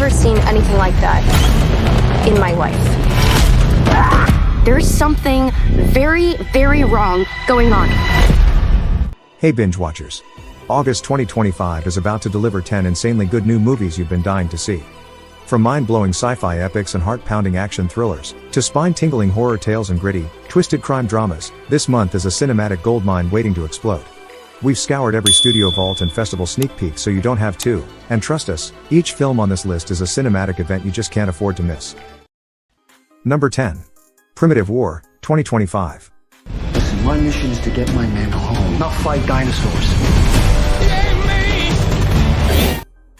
never seen anything like that in my life. There's something very, very wrong going on. Hey binge watchers. August 2025 is about to deliver 10 insanely good new movies you've been dying to see. From mind-blowing sci-fi epics and heart-pounding action thrillers, to spine-tingling horror tales and gritty, twisted crime dramas, this month is a cinematic goldmine waiting to explode. We've scoured every studio vault and festival sneak peek so you don't have to, and trust us, each film on this list is a cinematic event you just can't afford to miss. Number 10. Primitive War, 2025. Listen, my mission is to get my men home, not fight dinosaurs.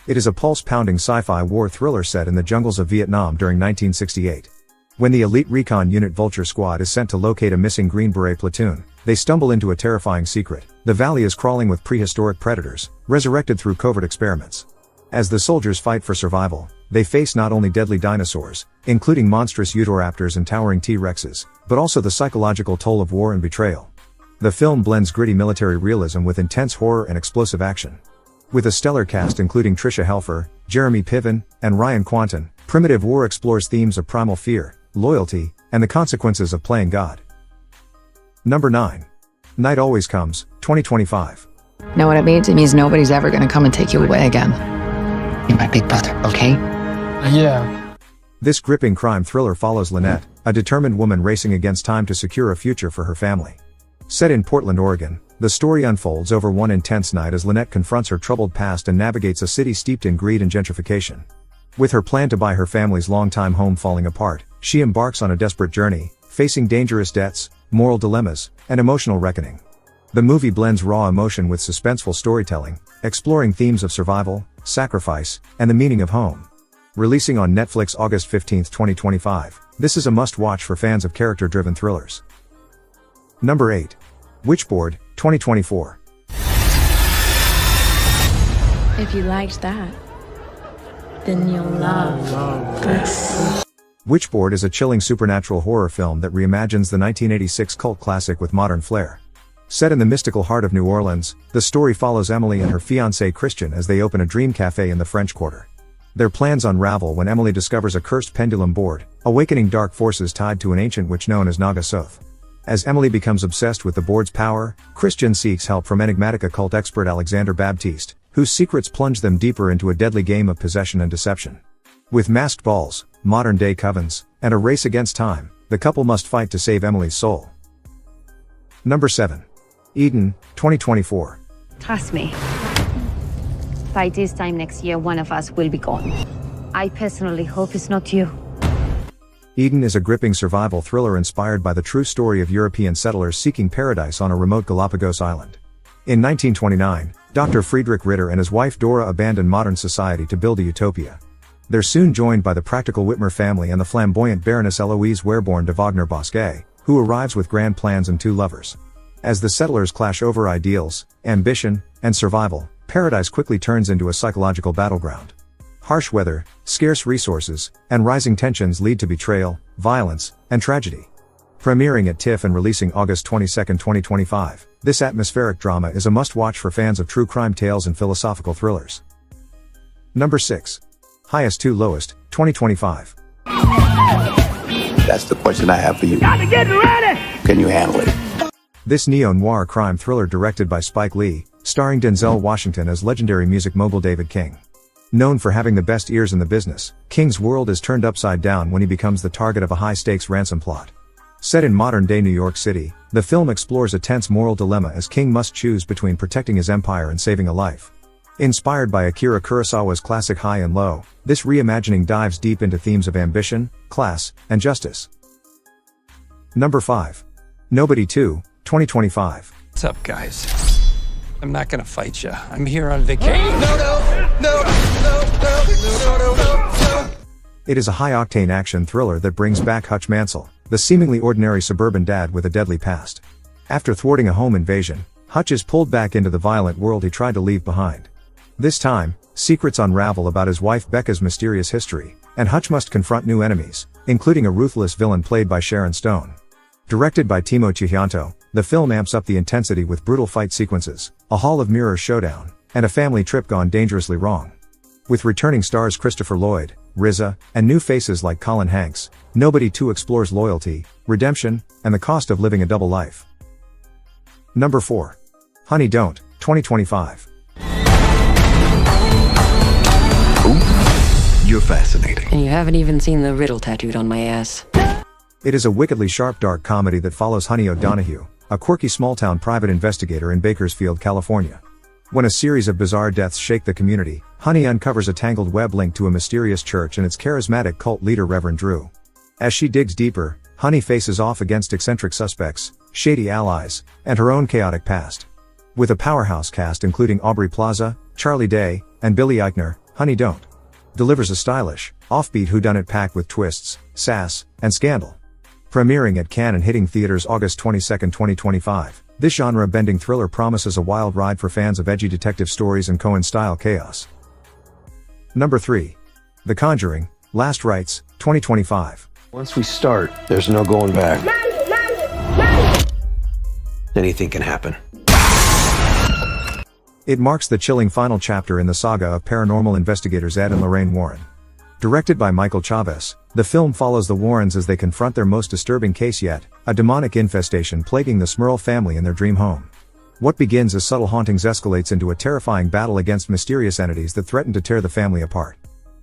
It is a pulse-pounding sci-fi war thriller set in the jungles of Vietnam during 1968. When the elite recon unit Vulture Squad is sent to locate a missing Green Beret platoon, they stumble into a terrifying secret. The valley is crawling with prehistoric predators, resurrected through covert experiments. As the soldiers fight for survival, they face not only deadly dinosaurs, including monstrous Utahraptors and towering T-Rexes, but also the psychological toll of war and betrayal. The film blends gritty military realism with intense horror and explosive action. With a stellar cast including Tricia Helfer, Jeremy Piven, and Ryan Quanten, Primitive War explores themes of primal fear, loyalty, and the consequences of playing God. Number 9. Night Always Comes, 2025. Know what it means? It means nobody's ever gonna come and take you away again. You're my big brother, okay? Yeah. This gripping crime thriller follows Lynette, a determined woman racing against time to secure a future for her family. Set in Portland, Oregon, the story unfolds over one intense night as Lynette confronts her troubled past and navigates a city steeped in greed and gentrification. With her plan to buy her family's longtime home falling apart, she embarks on a desperate journey, facing dangerous debts, moral dilemmas, and emotional reckoning. The movie blends raw emotion with suspenseful storytelling, exploring themes of survival, sacrifice, and the meaning of home. Releasing on Netflix August 15, 2025, this is a must-watch for fans of character-driven thrillers. Number 8. WITCHBOARD, 2024. If you liked that, then you'll love this. WITCHBOARD is a chilling supernatural horror film that reimagines the 1986 cult classic with modern flair. Set in the mystical heart of New Orleans, the story follows Emily and her fiancé Christian as they open a dream cafe in the French Quarter. Their plans unravel when Emily discovers a cursed pendulum board, awakening dark forces tied to an ancient witch known as Naga Soth. As Emily becomes obsessed with the board's power, Christian seeks help from enigmatic occult expert Alexander Baptiste, whose secrets plunge them deeper into a deadly game of possession and deception. With masked balls, modern-day covens, and a race against time, the couple must fight to save Emily's soul. Number 7. Eden, 2024. Trust me. By this time next year, one of us will be gone. I personally hope it's not you. Eden is a gripping survival thriller inspired by the true story of European settlers seeking paradise on a remote Galapagos island. In 1929, Dr. Friedrich Ritter and his wife Dora abandon modern society to build a utopia. They're soon joined by the practical Whitmer family and the flamboyant Baroness Eloise Wehrborn de Wagner-Bosquet, who arrives with grand plans and 2 lovers. As the settlers clash over ideals, ambition, and survival, paradise quickly turns into a psychological battleground. Harsh weather, scarce resources, and rising tensions lead to betrayal, violence, and tragedy. Premiering at TIFF and releasing August 22, 2025, this atmospheric drama is a must-watch for fans of true crime tales and philosophical thrillers. Number 6. Highest to Lowest, 2025. That's the question I have for you. Gotta get ready! Can you handle it? This neo-noir crime thriller directed by Spike Lee, starring Denzel Washington as legendary music mogul David King. Known for having the best ears in the business, King's world is turned upside down when he becomes the target of a high-stakes ransom plot. Set in modern-day New York City, the film explores a tense moral dilemma as King must choose between protecting his empire and saving a life. Inspired by Akira Kurosawa's classic High and Low, this reimagining dives deep into themes of ambition, class, and justice. Number 5. Nobody 2, 2025. What's up, guys? I'm not gonna fight you. I'm here on vacation. No. It is a high-octane action thriller that brings back Hutch Mansell, the seemingly ordinary suburban dad with a deadly past. After thwarting a home invasion, Hutch is pulled back into the violent world he tried to leave behind. This time, secrets unravel about his wife Becca's mysterious history, and Hutch must confront new enemies, including a ruthless villain played by Sharon Stone. Directed by Timo Tjahjanto, the film amps up the intensity with brutal fight sequences, a Hall of Mirrors showdown, and a family trip gone dangerously wrong. With returning stars Christopher Lloyd, RZA, and new faces like Colin Hanks, Nobody 2 explores loyalty, redemption, and the cost of living a double life. Number 4. Honey Don't, 2025. You're fascinating. And you haven't even seen the riddle tattooed on my ass. It is a wickedly sharp dark comedy that follows Honey O'Donohue, a quirky small-town private investigator in Bakersfield, California. When a series of bizarre deaths shake the community, Honey uncovers a tangled web linked to a mysterious church and its charismatic cult leader Reverend Drew. As she digs deeper, Honey faces off against eccentric suspects, shady allies, and her own chaotic past. With a powerhouse cast including Aubrey Plaza, Charlie Day, and Billy Eichner, Honey Don't delivers a stylish, offbeat whodunit packed with twists, sass, and scandal. Premiering at Cannes and hitting theaters August 22, 2025, this genre-bending thriller promises a wild ride for fans of edgy detective stories and Coen-style chaos. Number 3. The Conjuring, Last Rites, 2025. Once we start, there's no going back. Anything can happen. It marks the chilling final chapter in the saga of paranormal investigators Ed and Lorraine Warren. Directed by Michael Chavez, the film follows the Warrens as they confront their most disturbing case yet, a demonic infestation plaguing the Smurl family in their dream home. What begins as subtle hauntings escalates into a terrifying battle against mysterious entities that threaten to tear the family apart.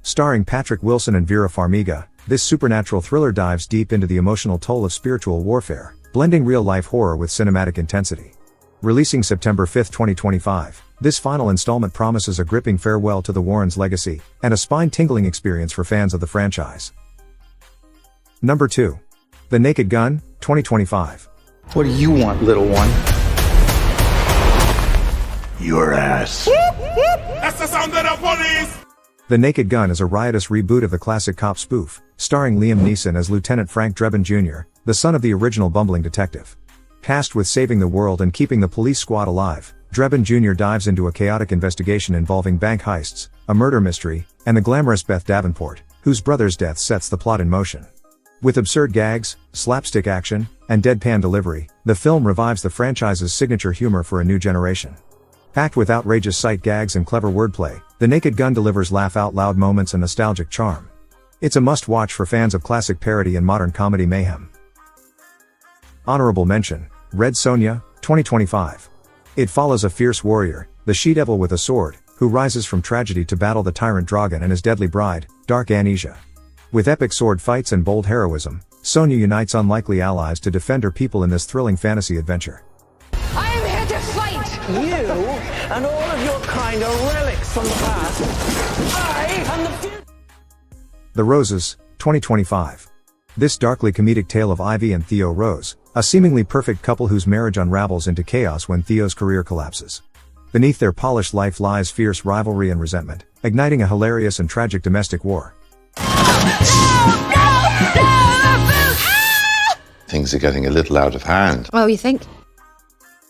Starring Patrick Wilson and Vera Farmiga, this supernatural thriller dives deep into the emotional toll of spiritual warfare, blending real-life horror with cinematic intensity. Releasing September 5, 2025, this final installment promises a gripping farewell to the Warrens' legacy, and a spine-tingling experience for fans of the franchise. Number 2. The Naked Gun, 2025. What do you want, little one? Your ass. That's the sound of the police! The Naked Gun is a riotous reboot of the classic cop spoof, starring Liam Neeson as Lieutenant Frank Drebin Jr., the son of the original bumbling detective. Tasked with saving the world and keeping the police squad alive, Drebin Jr. dives into a chaotic investigation involving bank heists, a murder mystery, and the glamorous Beth Davenport, whose brother's death sets the plot in motion. With absurd gags, slapstick action, and deadpan delivery, the film revives the franchise's signature humor for a new generation. Packed with outrageous sight gags and clever wordplay, The Naked Gun delivers laugh-out-loud moments and nostalgic charm. It's a must-watch for fans of classic parody and modern comedy mayhem. Honorable mention, Red Sonja, 2025. It follows a fierce warrior, the she-devil with a sword, who rises from tragedy to battle the tyrant Dragon and his deadly bride, Dark Anisha. With epic sword fights and bold heroism, Sonja unites unlikely allies to defend her people in this thrilling fantasy adventure. I am here to fight you and all of your kind are relics from the past. I am the future. The Roses, 2025. This darkly comedic tale of Ivy and Theo Rose, a seemingly perfect couple whose marriage unravels into chaos when Theo's career collapses. Beneath their polished life lies fierce rivalry and resentment, igniting a hilarious and tragic domestic war. Things are getting a little out of hand. Well, you think?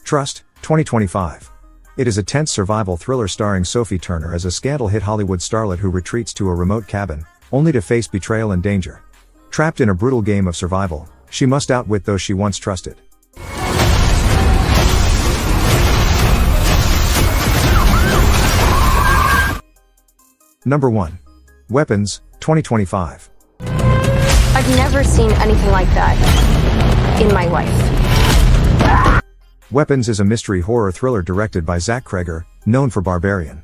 Trust, 2025. It is a tense survival thriller starring Sophie Turner as a scandal-hit Hollywood starlet who retreats to a remote cabin, only to face betrayal and danger. Trapped in a brutal game of survival, she must outwit those she once trusted. Number 1. Weapons, 2025. I've never seen anything like that in my life. Weapons is a mystery horror thriller directed by Zach Kreger, known for Barbarian.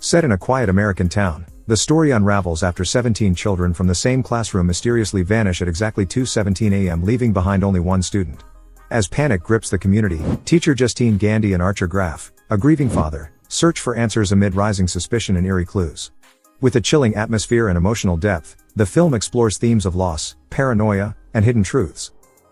Set in a quiet American town, the story unravels after 17 children from the same classroom mysteriously vanish at exactly 2:17 a.m., leaving behind only one student. As panic grips the community, teacher Justine Gandy and Archer Graff, a grieving father, search for answers amid rising suspicion and eerie clues. With a chilling atmosphere and emotional depth, the film explores themes of loss, paranoia, and hidden truths.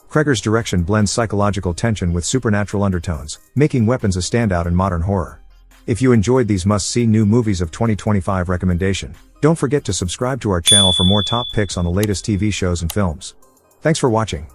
Kreger's direction blends psychological tension with supernatural undertones, making Weapons a standout in modern horror. If you enjoyed these must-see new movies of 2025 recommendation, don't forget to subscribe to our channel for more top picks on the latest TV shows and films. Thanks for watching.